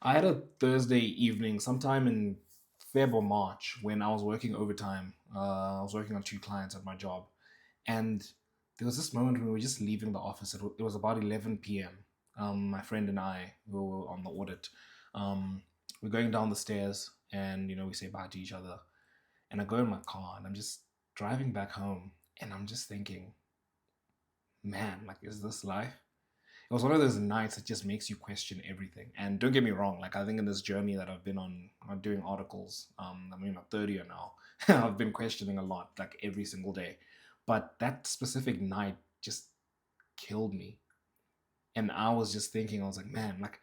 I had a Thursday evening sometime in Feb or March when I was working overtime. I was working on two clients at my job. And there was this moment when we were just leaving the office. It was about 11 p.m. My friend and I we were on the audit. We're going down the stairs and, we say bye to each other. And I go in my car and I'm just driving back home and I'm just thinking, man, like, is this life? It was one of those nights that just makes you question everything. And don't get me wrong, like I think in this journey that I've been on, I'm doing articles. I'm in my third year now. I've been questioning a lot, like every single day. But that specific night just killed me. And I was just thinking, I was like, man, like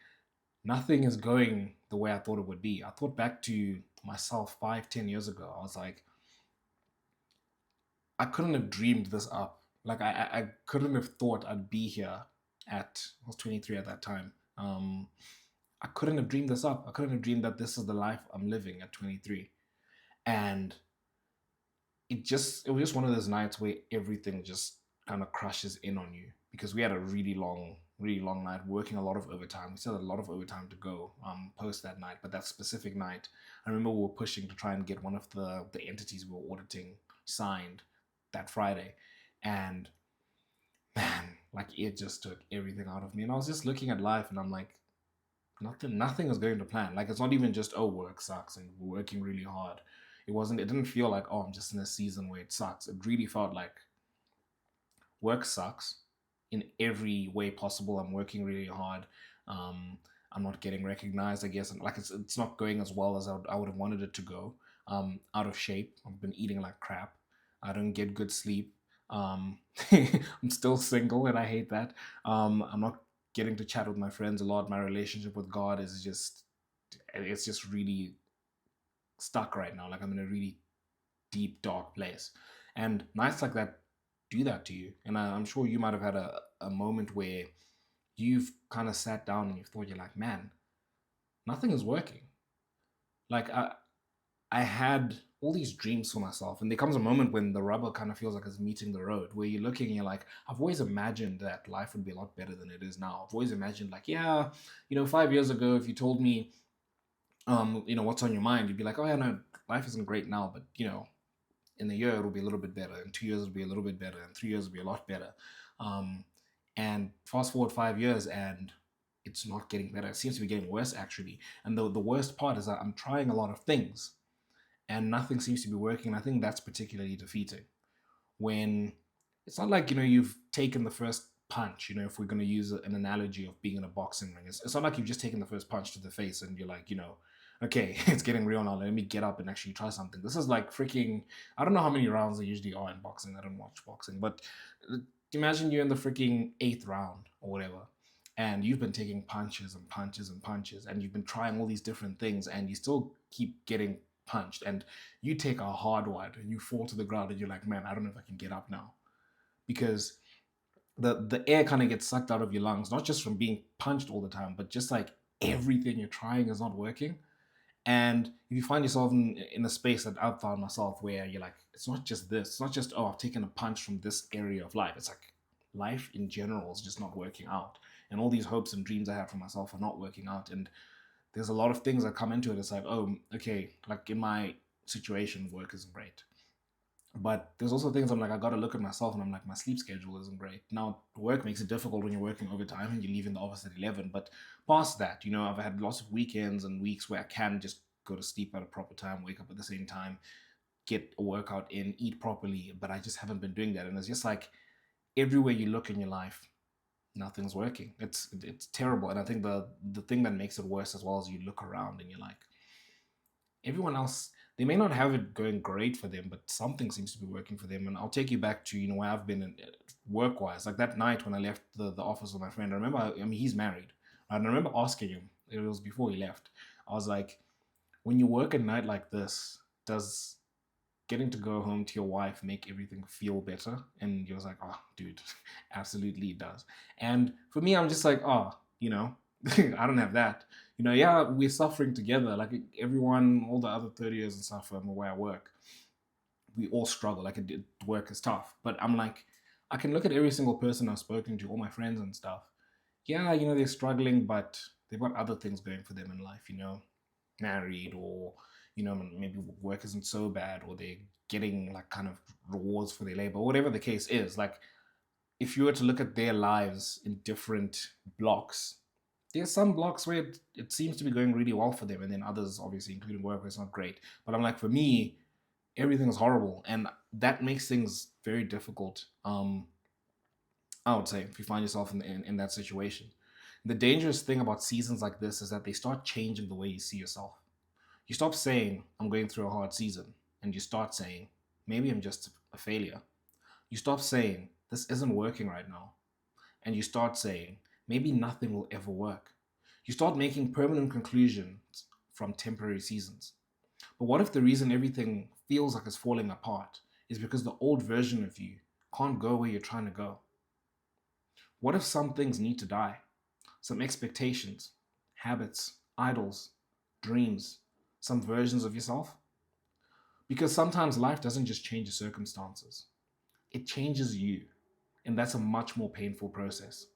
nothing is going the way I thought it would be. I thought back to myself 5, 10 years ago. I was like, I couldn't have dreamed this up. Like I couldn't have thought I'd be here I was 23 at that time. I couldn't have dreamed this up. I couldn't have dreamed that this is the life I'm living at 23. And it was just one of those nights where everything just kind of crushes in on you because we had a really long night working a lot of overtime. We still had a lot of overtime to go post that night, but that specific night, I remember we were pushing to try and get one of the entities we were auditing signed that Friday, and man, like it just took everything out of me. And I was just looking at life, and I'm like, nothing is going to plan. Like it's not even just oh work sucks and we're working really hard. It didn't feel like oh I'm just in a season where it sucks. It really felt like work sucks in every way possible. I'm working really hard. um I'm not getting recognized, I guess, and like it's not going as well as I would have wanted it to go. Out of shape, I've been eating like crap. I don't get good sleep. I'm still single and I hate that. I'm not getting to chat with my friends a lot. My relationship with God is just it's just really stuck right now. Like I'm in a really deep, dark place. And nights like that do that to you. And I'm sure you might have had a moment where you've kind of sat down and you thought, you're like, man, nothing is working. Like I had all these dreams for myself, and there comes a moment when the rubber kind of feels like it's meeting the road, where you're looking and you're like, I've always imagined that life would be a lot better than it is now. I've always imagined, like, yeah, 5 years ago, if you told me, what's on your mind, you'd be like, oh, yeah, no, life isn't great now, but, in a year, it'll be a little bit better. In 2 years, it'll be a little bit better. In 3 years, it'll be a lot better. Um, and fast forward 5 years, and it's not getting better. It seems to be getting worse, actually. And the worst part is that I'm trying a lot of things and nothing seems to be working. I think that's particularly defeating when it's not like you've taken the first punch. If we're going to use an analogy of being in a boxing ring, it's not like you've just taken the first punch to the face and you're like, okay, it's getting real now. Let me get up and actually try something. This is like freaking. I don't know how many rounds there usually are in boxing. I don't watch boxing, but imagine you're in the freaking eighth round or whatever. And you've been taking punches and punches and punches, and you've been trying all these different things, and you still keep getting punched. And you take a hard one, and you fall to the ground, and you're like, man, I don't know if I can get up now, because the air kind of gets sucked out of your lungs, not just from being punched all the time, but just like everything you're trying is not working. And if you find yourself in a space that I've found myself where you're like, it's not just this, it's not just, oh, I've taken a punch from this area of life. It's like life in general is just not working out. And all these hopes and dreams I have for myself are not working out. And there's a lot of things that come into it. It's like, oh, okay, like in my situation, work isn't great. But there's also things I'm like, I got to look at myself and I'm like, my sleep schedule isn't great. Now, work makes it difficult when you're working overtime and you leave in the office at 11. But past that, I've had lots of weekends and weeks where I can just go to sleep at a proper time, wake up at the same time, get a workout in, eat properly. But I just haven't been doing that. And it's just like everywhere you look in your life, nothing's working. It's terrible. And I think the thing that makes it worse as well is you look around and you're like, everyone else, they may not have it going great for them, but something seems to be working for them. And I'll take you back to where I've been work wise. Like that night when I left the office with my friend, I remember. I mean, he's married, and I remember asking him. It was before he left. I was like, when you work a night like this, does getting to go home to your wife make everything feel better? And he was like, oh, dude, absolutely it does. And for me, I'm just like, oh, I don't have that. Yeah, we're suffering together. Like everyone, all the other 30 years and stuff where I work, we all struggle. Like work is tough. But I'm like, I can look at every single person I've spoken to, all my friends and stuff. Yeah, they're struggling, but They've got other things going for them in life, married, or maybe work isn't so bad, or they're getting like kind of rewards for their labor, whatever the case is. Like, if you were to look at their lives in different blocks, there's some blocks where it seems to be going really well for them, and then others, obviously, including work, where it's not great. But I'm like, for me, everything is horrible, and that makes things very difficult. I would say, if you find yourself in that situation, the dangerous thing about seasons like this is that they start changing the way you see yourself. You stop saying, I'm going through a hard season, and you start saying, maybe I'm just a failure. You stop saying, this isn't working right now, and you start saying, maybe nothing will ever work. You start making permanent conclusions from temporary seasons. But what if the reason everything feels like it's falling apart is because the old version of you can't go where you're trying to go? What if some things need to die? Some expectations, habits, idols, dreams, some versions of yourself? Because sometimes life doesn't just change the circumstances, it changes you. And that's a much more painful process.